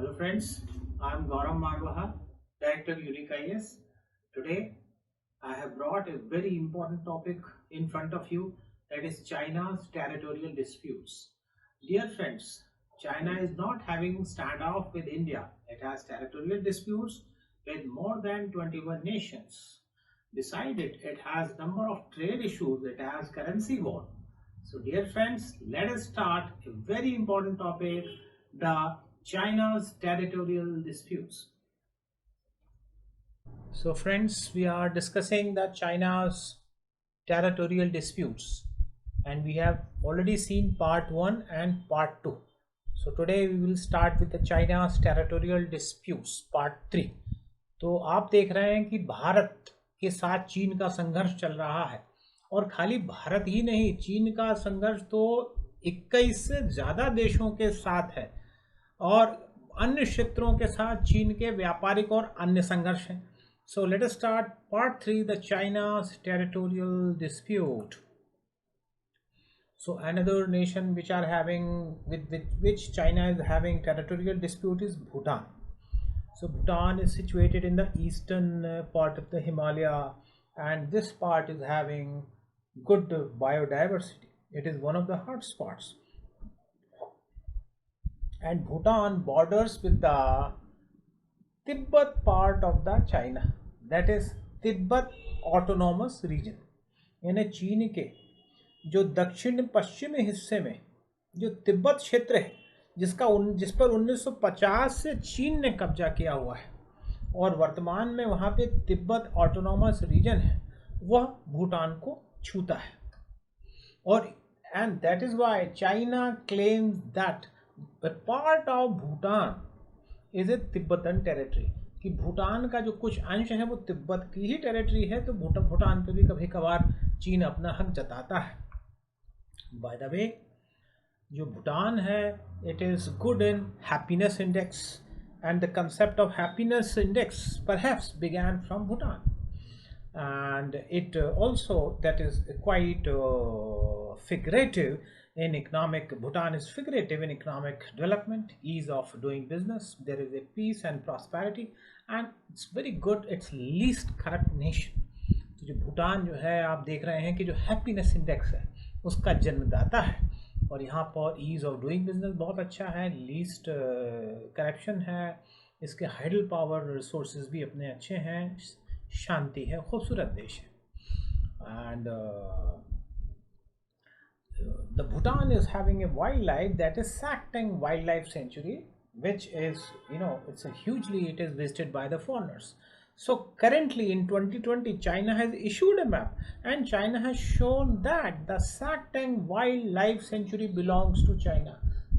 Hello friends, I am Gaurav Marwaha, Director Unique IS. Today I have brought a very important topic in front of you, that is China's territorial disputes. Dear friends, China is not having standoff with India. It has territorial disputes with more than 21 nations. Beside it, it has number of trade issues. It has currency war. So dear friends, let us start a very important topic, the China's territorial disputes. So friends, we are discussing the China's territorial disputes, and we have already seen part 1 and part 2. So today we will start with the China's territorial disputes part 3. तो आप देख रहे हैं कि भारत के साथ चीन का संघर्ष चल रहा है, और खाली भारत ही नहीं, चीन का संघर्ष तो 21 से ज़्यादा देशों के साथ है, और अन्य क्षेत्रों के साथ चीन के व्यापारिक और अन्य संघर्ष हैं. So let us start part 3, the China's territorial dispute. So another nation which are having with which China is having territorial dispute is Bhutan. So Bhutan is situated in the eastern part of the Himalaya, and this part is having good biodiversity. It is one of the hotspots. And Bhutan borders with the Tibet part of the China, that is Tibet autonomous region, यानी चीन के जो दक्षिण पश्चिमी हिस्से में जो तिब्बत क्षेत्र है, जिस पर 1950 से चीन ने कब्जा किया हुआ है, और वर्तमान में वहाँ पे तिब्बत ऑटोनॉमस रीजन है, वह भूटान को छूता है. और and that is why China claims that the part of Bhutan is a Tibetan territory, कि भूटान का जो कुछ अंश है वो तिब्बत की ही टेरिटरी है. तो भूटान पे भी कभी कभार चीन अपना हक जताता है. बाय द वे, जो भूटान है, it is good in happiness index, and the concept of happiness index perhaps began from Bhutan, and it also that is quite figurative in economic. Bhutan is figurative in economic development, ease of doing business, there is a peace and prosperity, and it's very good, it's least corrupt nation. तो जो भूटान जो है, आप देख रहे हैं कि जो हैप्पीनेस इंडेक्स है उसका जन्मदाता है, और यहाँ पर ईज ऑफ डूइंग बिजनेस बहुत अच्छा है, लीस्ट करप्शन है, इसके हाइडल पावर रिसोर्सेज भी अपने अच्छे हैं, शांति है, खूबसूरत देश है. And the Bhutan is having a wildlife, that is Sakteng Wildlife Sanctuary, which is, it's a hugely, it is visited by the foreigners. So currently in 2020, China has issued a map, and China has shown that the Sakteng Wildlife Sanctuary belongs to China.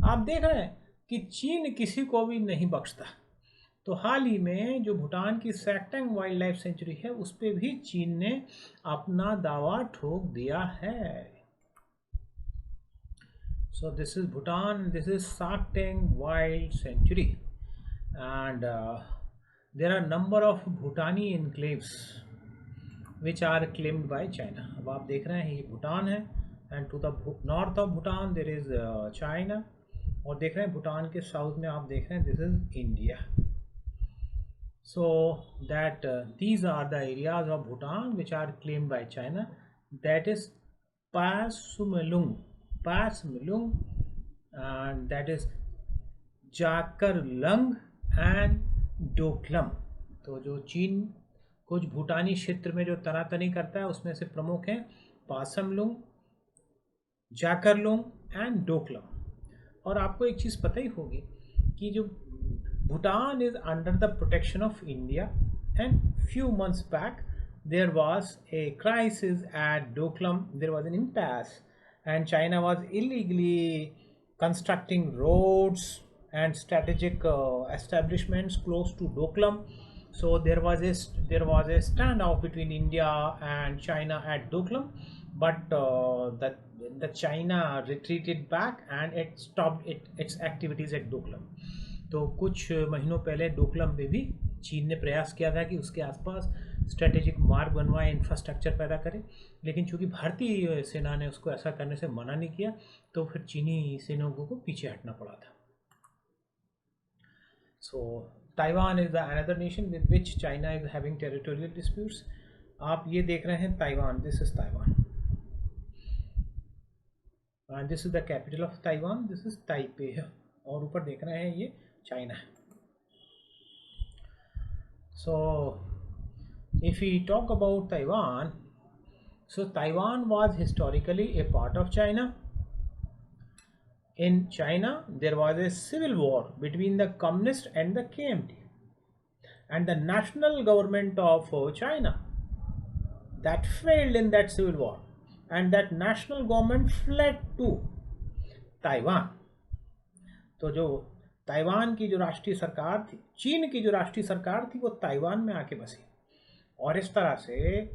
आप देख रहे हैं कि चीन किसी को भी नहीं बख्शता. तो हाल ही में जो भूटान की सैक्टेंग वाइल्ड लाइफ सेंचुरी है, उस पर भी चीन ने अपना दावा ठोक दिया है. So this is Bhutan, this is Sakteng Wild Sanctuary, and there are number of Bhutani enclaves which are claimed by China. अब आप देख रहे हैं ये भूटान है, and to the north of Bhutan there is China, और देख रहे हैं भूटान के साउथ में आप देख रहे हैं this is India. So that these are the areas of Bhutan which are claimed by China, that is Pasumlung, and that is Jakarlung and Doklam. तो जो चीन कुछ भूटानी क्षेत्र में जो तनातनी करता है, उसमें से प्रमुख हैं पासमलुंग, जाकरलुंग एंड डोकलम. और आपको एक चीज़ पता ही होगी कि जो Bhutan is under the protection of India, and few months back there was a crisis at Doklam. There was an impasse, and China was illegally constructing roads and strategic establishments close to Doklam. So there was a standoff between India and China at Doklam, but the China retreated back and it stopped its activities at Doklam. तो कुछ महीनों पहले डोकलम में भी चीन ने प्रयास किया था कि उसके आसपास स्ट्रेटेजिक मार्ग बनवाए, इंफ्रास्ट्रक्चर पैदा करे, लेकिन चूंकि भारतीय सेना ने उसको ऐसा करने से मना नहीं किया, तो फिर चीनी सैनिकों को पीछे हटना पड़ा था. So Taiwan is the another nation with which China is having territorial disputes. आप ये देख रहे हैं Taiwan, this is Taiwan, and this is the capital of Taiwan, this is Taipei है, और ऊपर देख रहे हैं ये चाइना है. So if we talk about Taiwan, so Taiwan was historically a part of China. In China there was a civil war between the communist and the KMT, and the national government of China that failed in that civil war, and that national government fled to Taiwan. तो जो Taiwan की जो राष्ट्रीय सरकार थी, चीन की जो राष्ट्रीय सरकार थी, वो ताइवान में आके बसी, और इस तरह से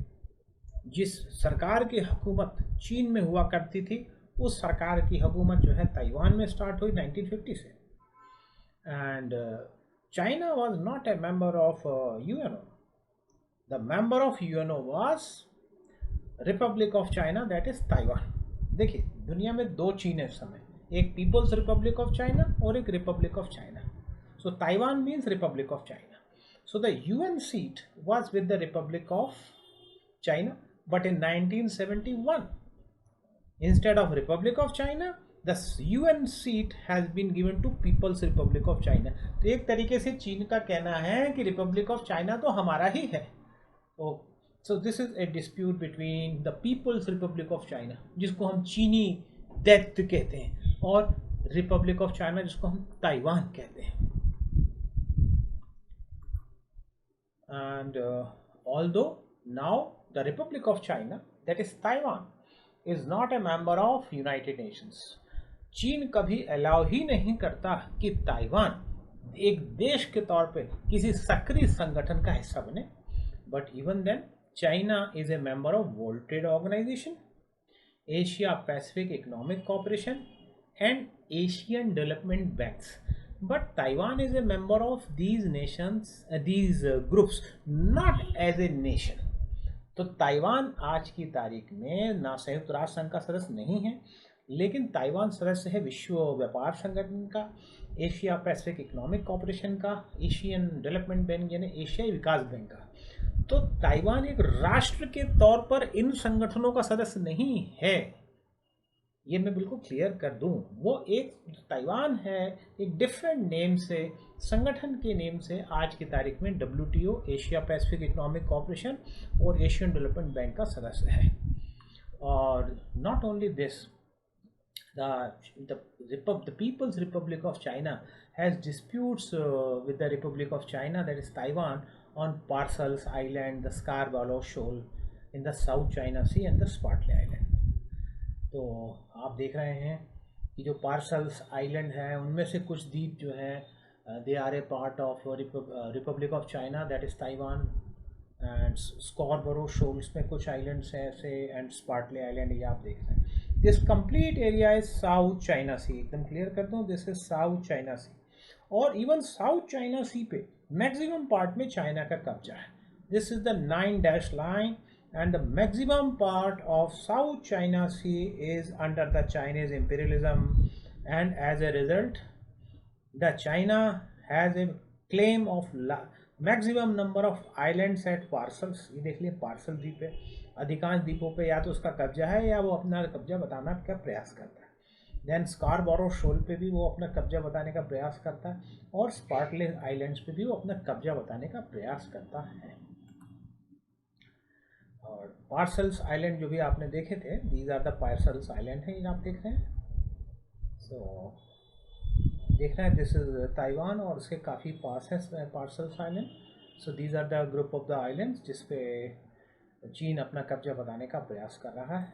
जिस सरकार की हुकूमत चीन में हुआ करती थी, उस सरकार की हुकूमत जो है ताइवान में स्टार्ट हुई 1950 से. And China was not a member of UNO. The member of UNO was Republic of China, that is Taiwan. देखिए, दुनिया में दो चीन है इस समय, एक पीपल्स रिपब्लिक ऑफ चाइना और एक Republic of China. So Taiwan means Republic of China. So the UN seat was with the republic of China, but in 1971 instead of Republic of China, the UN seat has been given to People's Republic of China. तो एक तरीके से चीन का कहना है कि Republic of China तो हमारा ही है. So this is a dispute between the People's Republic of China, जिसको हम चीनी दैत्य कहते हैं, और रिपब्लिक ऑफ चाइना जिसको हम ताइवान कहते हैं. And although now the Republic of China, that is Taiwan, is not a member of United Nations. चीन कभी अलाउ ही नहीं करता कि ताइवान एक देश के तौर पे किसी सक्रिय संगठन का हिस्सा बने. But even then China is a member of World Trade Organization, Asia Pacific Economic Cooperation and Asian Development Banks. But Taiwan is a member of these nations, these groups, not as a nation. तो Taiwan आज की तारीख में ना संयुक्त राष्ट्र संघ का सदस्य नहीं है, लेकिन ताइवान सदस्य है विश्व व्यापार संगठन का, एशिया पैसिफिक इकोनॉमिक कॉपरेशन का, एशियन डेवलपमेंट बैंक यानी एशियाई विकास बैंक का. तो ताइवान एक राष्ट्र के तौर पर इन संगठनों का सदस्य नहीं है, ये मैं बिल्कुल क्लियर कर दूं. वो एक ताइवान है एक डिफरेंट नेम से, संगठन के नेम से आज की तारीख में WTO, Asia Pacific Economic corporation और एशियन डेवलपमेंट बैंक का सदस्य है. और not only this, the People's Republic of China has disputes with the Republic of China, that is Taiwan, on Parcels Island, the Scarborough Shoal in the South China Sea and the Spratly Island. तो आप देख रहे हैं कि जो parcels island हैं उनमें से कुछ द्वीप जो हैं they are a part of republic of China, that is Taiwan. And Scarborough Shoals में कुछ आइलैंड्स हैं ऐसे, एंड स्पार्टले आइलैंड, ये आप देख रहे हैं. This complete area is South China Sea. एकदम क्लियर कर दूँ, this is South China Sea. और इवन साउथ चाइना सी पे मैक्सिमम पार्ट में चाइना का कब्जा है. This is the 9 dash line, and the maximum part of South China Sea is under the Chinese imperialism, and as a result the China has a claim of maximum number of islands at parcels. ये देख लिए parcel द्वीप है, अधिकांश द्वीपों पे या तो उसका कब्जा है या वो अपना कब्जा बताना का प्रयास करता है. देन स्कारबोरो शोल पे भी वो अपना कब्जा बताने का प्रयास करता है, और स्पार्टले आइलैंड्स पे भी वो अपना कब्जा बताने का प्रयास करता है. और पार्सल्स आइलैंड जो भी आपने देखे थे, these are the Paracels island हैं, ये आप देख रहे हैं. सो देख रहे हैं, दिस इज ताइवान और उसके काफ़ी पास है Paracels island. So these are the group of the islands जिस पे चीन अपना कब्जा बताने का प्रयास कर रहा है.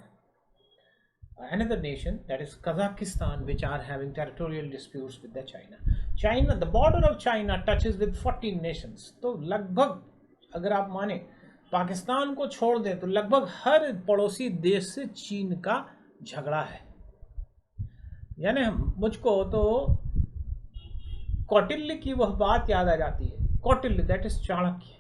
Another nation, that is Kazakhstan, which are having territorial disputes with the China. The border of China touches with 14 nations. तो लगभग अगर आप माने पाकिस्तान को छोड़ दें तो लगभग हर पड़ोसी देश से चीन का झगड़ा है. यानी मुझको तो कौटिल्य की वह बात याद आ जाती है. Kautilya, that is Chanakya.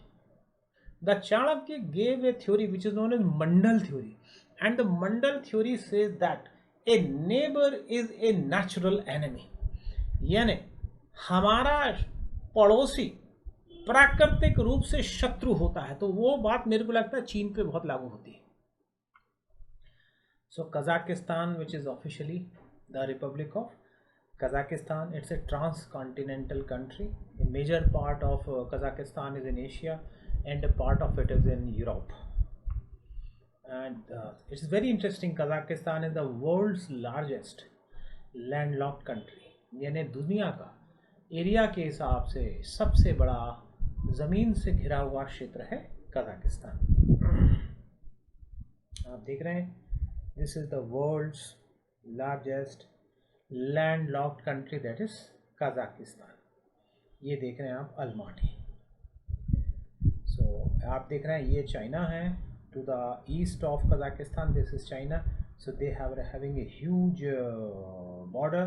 The Chanakya gave a theory which is known as Mandal theory, and the Mandal theory says that a neighbour is a natural enemy. यानी हमारा पड़ोसी प्राकृतिक रूप से शत्रु होता है, तो वो बात मेरे को लगता है चीन पे बहुत लागू होती है। So Kazakhstan which is officially the republic of Kazakhstan, it's a transcontinental country. A major part of Kazakhstan is in Asia and a part of it is in Europe. And it's very interesting. Kazakhstan is the world's largest landlocked country. यानी दुनिया का area के हिसाब से सबसे बड़ा ज़मीन से घिरा हुआ क्षेत्र है कजाकिस्तान। आप देख रहे हैं, this is the world's largest landlocked country, that is Kazakhstan. ये देख रहे हैं आप अलमाटी। सो आप देख रहे हैं ये चाइना है, to the east of Kazakhstan this is China. So they having a huge border,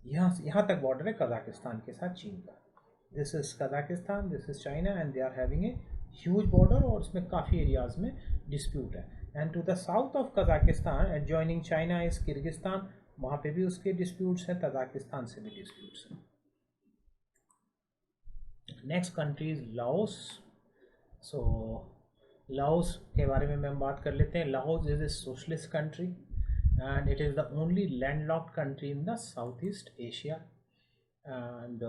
यहाँ तक बॉर्डर है कजाकिस्तान के साथ चीन का। This is Kazakhstan, this is China and they are having a huge border, और उसमें काफ़ी एरियाज में डिस्प्यूट है। And to the south of Kazakhstan adjoining China is Kyrgyzstan, वहाँ पे भी उसके डिस्प्यूट्स हैं, तजाकिस्तान से भी डिस्प्यूट्स हैं। Next country is Laos. So Laos के बारे में हम बात कर लेते हैं। Laos is a socialist country and it is the only landlocked country in the south east Asia. And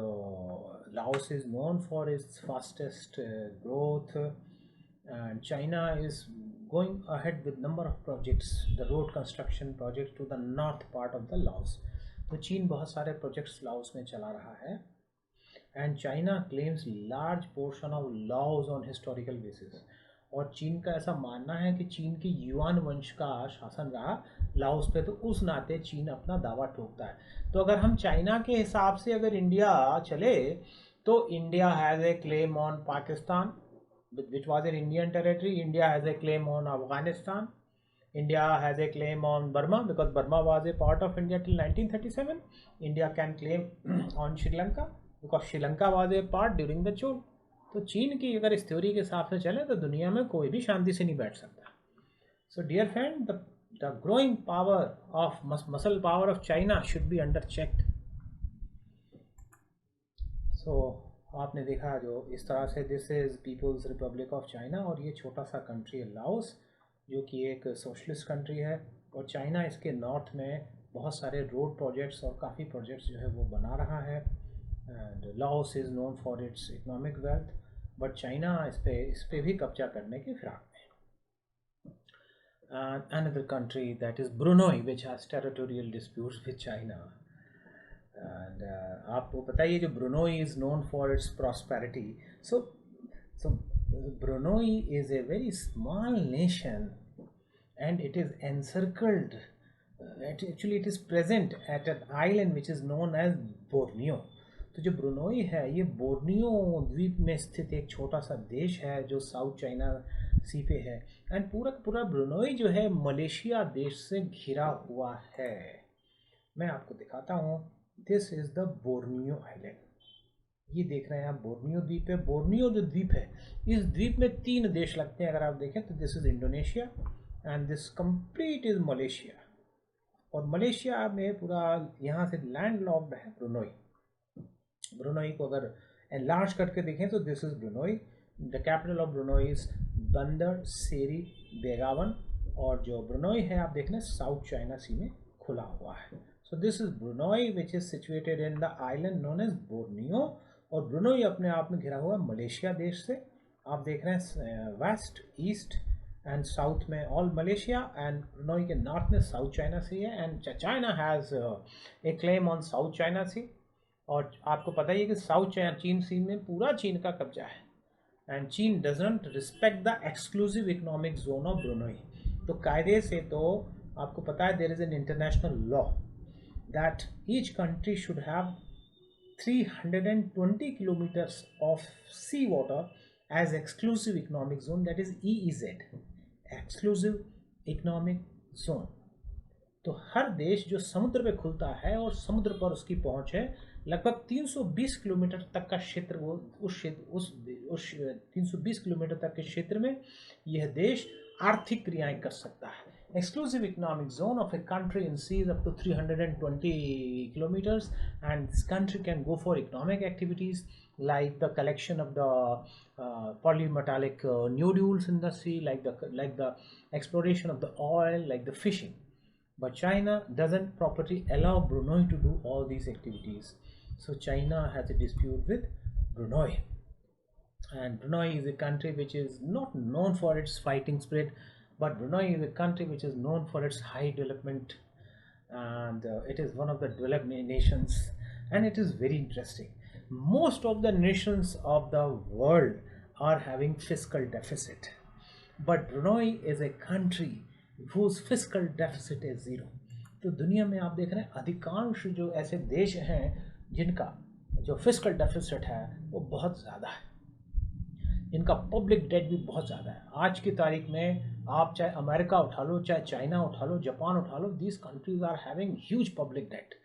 Laos is known for it's fastest growth, and China is going ahead with number of projects, the road construction projects to the north part of the Laos. तो चीन बहुत सारे projects Laos में चला रहा है and China claims large portion of Laos on historical basis. और चीन का ऐसा मानना है कि चीन की युआन वंश का शासन रहा लाओस पे, तो उस नाते चीन अपना दावा ठोकता है। तो अगर हम चाइना के हिसाब से अगर इंडिया चले तो India has a claim on Pakistan which was an Indian territory. India has a claim on Afghanistan. India has a claim on Burma because Burma was a part of India till 1937. India can claim on Sri Lanka because Sri Lanka was a part during the Chol. तो चीन की अगर इस theory के हिसाब से चले तो दुनिया में कोई भी शांति से नहीं बैठ सकता। So dear friend, the growing power of muscle power of China should be under checked. So आपने देखा जो इस तरह से this is People's Republic of China, और ये छोटा सा कंट्री है लाओस जो कि एक सोशलिस्ट कंट्री है। और चाइना इसके नॉर्थ में बहुत सारे रोड प्रोजेक्ट्स और काफ़ी प्रोजेक्ट्स जो है वो बना रहा है। And Laos is known for its economic wealth, but China इस पे भी कब्जा करने की फिराक में। Another country that is Brunei which has territorial disputes with China. And आपको पता है ये जो Brunei is known for its prosperity. So Brunei is a very small nation and it is encircled, actually it is present at an island which is known as Borneo. तो जो Brunei है ये Borneo द्वीप में स्थित एक छोटा सा देश है जो साउथ चाइना सी पे है। एंड पूरा ब्रुनोई जो है मलेशिया देश से घिरा हुआ है। मैं आपको दिखाता हूँ, this is the Borneo island. ये देख रहे हैं आप बोर्नियो द्वीप है। बोर्नियो जो द्वीप है, इस द्वीप में 3 देश लगते हैं अगर आप देखें तो। This is Indonesia and this complete is Malaysia, और मलेशिया में पूरा यहाँ से लैंड लॉक्ड है ब्रुनोई। ब्रुनोई को अगर एनलार्ज करके देखें तो this is Brunei. The capital of Brunei is बंदर सेरी बेगावन, और जो ब्रुनोई है आप देख रहे हैं साउथ चाइना सी में खुला हुआ है। So this is Brunei which is situated in the island known as Borneo, और ब्रुनोई अपने आप में घिरा हुआ मलेशिया देश से। आप देख रहे हैं वेस्ट, ईस्ट एंड साउथ में ऑल मलेशिया, एंड ब्रुनोई के नॉर्थ में साउथ चाइना सी है। And China has a claim on South China Sea, और आपको पता ही है कि साउथ चीन सी में पूरा चीन का कब्जा है। And Cheen doesn't respect the exclusive economic zone of Brunei. तो कायदे से तो आपको पता है there is an international law that each country should have 320 kilometers of sea water as exclusive economic zone, that is EEZ, exclusive economic zone। तो हर देश जो समुद्र पे खुलता है और समुद्र पर उसकी पहुंच है लगभग 320 किलोमीटर तक का क्षेत्र, वो उस 320 किलोमीटर तक के क्षेत्र में यह देश आर्थिक क्रियाएं कर सकता है। exclusive economic zone of a country in seas up to 320 kilometers, and this country can go for economic activities like the collection of the polymetallic nodules in the sea, like the exploration of the oil, like the fishing. But China doesn't properly allow Brunei to do all these activities. So China has a dispute with Brunei. And Brunei is a country which is not known for its fighting spirit, but Brunei is a country which is known for its high development, and it is one of the developed nations, and it is very interesting. Most of the nations of the world are having fiscal deficit, but Brunei is a country whose fiscal deficit is zero. तो दुनिया में आप देख रहे हैं अधिकांश जो ऐसे देश हैं जिनका जो फिस्कल डेफिसिट है वो बहुत ज़्यादा है, इनका पब्लिक डेट भी बहुत ज़्यादा है। आज की तारीख में आप चाहे अमेरिका उठा लो, चाहे चाइना उठा लो, जापान उठा लो, these countries are having huge public debt,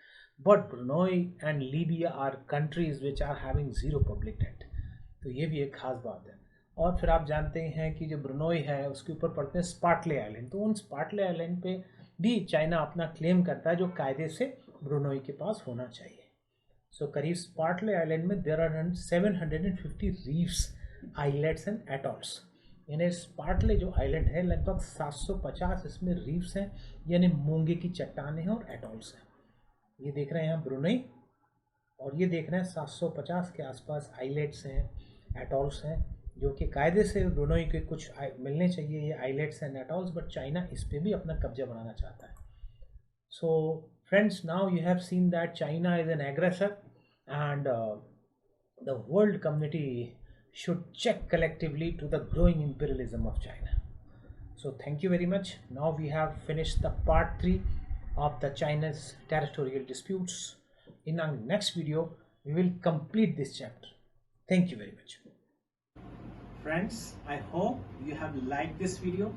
but Brunei and Libya are countries which are having zero public debt. तो ये भी एक ख़ास बात है। और फिर आप जानते हैं कि जो ब्रुनोई है उसके ऊपर पड़ते हैं स्पार्टले आइलैंड, तो उन स्पार्टले आइलैंड पे भी चाइना अपना क्लेम करता है जो कायदे से ब्रुनोई के पास होना चाहिए। सो करीब स्पार्टले आइलैंड में there are 750 reefs, islands and atolls. यानी स्पार्टले जो आइलैंड है लगभग 750 इसमें रीफ्स हैं, यानी मूंगे की चट्टानें हैं और एटॉल्स हैं। ये देख रहे हैं हम ब्रुनई, और ये देख रहे हैं 750 के आसपास आइलैंड्स हैं, एटॉल्स हैं, जो कि कायदे से ब्रुनई के कुछ मिलने चाहिए ये islands and atolls, but China इस पर भी अपना कब्जा बनाना चाहता है। So friends, now you have seen that China is an aggressor and the world community should check collectively to the growing imperialism of China. So thank you very much. Now we have finished the part 3 of the China's territorial disputes. In our next video, we will complete this chapter. Thank you very much. Friends, I hope you have liked this video.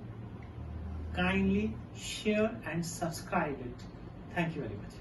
Kindly share and subscribe it. Thank you very much.